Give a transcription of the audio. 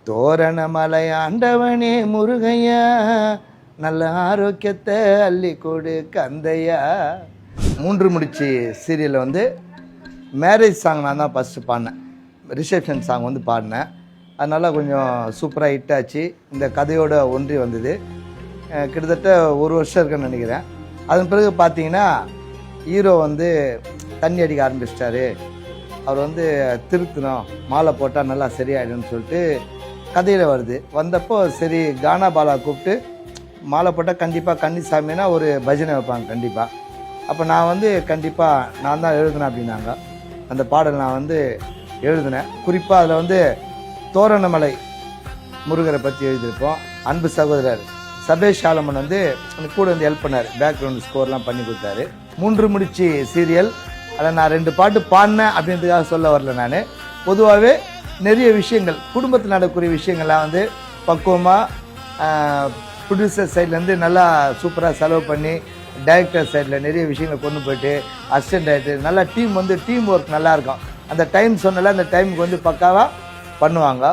தோரணமலை ஆண்டவனே முருகையா, நல்ல ஆரோக்கியத்தை அள்ளி கொடு கந்தையா. மூன்று முடிச்சு சீரியலில் வந்து மேரேஜ் சாங் நான் தான் ஃபஸ்ட்டு பாடினேன். ரிசப்ஷன் சாங் வந்து பாடினேன். அதனால் கொஞ்சம் சூப்பராக ஹிட் ஆச்சு. இந்த கதையோடு ஒன்றி வந்தது. கிட்டத்தட்ட ஒரு வருஷம் இருக்குன்னு நினைக்கிறேன். அதன் பிறகு பார்த்தீங்கன்னா ஹீரோ வந்து தண்ணி அடிக்க ஆரம்பிச்சிட்டாரு. அவர் வந்து திருத்தணும், மாலை போட்டால் நல்லா சரியாயிடும்னு சொல்லிட்டு கதையில் வருது. வந்தப்போ சரி கானா பாலா கூப்பிட்டு மாலை போட்டால் கண்டிப்பாக கன்னிசாமின்னா ஒரு பஜனை வைப்பாங்க கண்டிப்பாக. அப்போ நான் வந்து கண்டிப்பாக நான் தான் எழுதினேன் அப்படின்னாங்க. அந்த பாடல் நான் வந்து எழுதினேன். குறிப்பாக அதில் வந்து தோரணமலை முருகரை பற்றி எழுதியிருப்போம். அன்பு சகோதரர் சபேஷ் ஆலமன் வந்து கூட வந்து ஹெல்ப் பண்ணார், பேக்ரவுண்ட் ஸ்கோர்லாம் பண்ணி கொடுத்தாரு. மூன்று முடிச்சு சீரியல் அதில் நான் 2 பாட்டு பாடினேன் அப்படின்றதுக்காக சொல்ல வரல. நான் பொதுவாகவே நிறைய விஷயங்கள் குடும்பத்தில் நடக்கக்கூடிய விஷயங்கள்லாம் வந்து பக்குவமாக ப்ரொடியூசர் சைட்லேருந்து நல்லா சூப்பராக செலவு பண்ணி டைரக்டர் சைடில் நிறைய விஷயங்களை கொண்டு போய்ட்டு அசிஸ்டன்ட் டைரக்டர் நல்லா டீம் ஒர்க் நல்லாயிருக்கும். அந்த டைம் சொன்னால அந்த டைமுக்கு வந்து பக்காவாக பண்ணுவாங்க.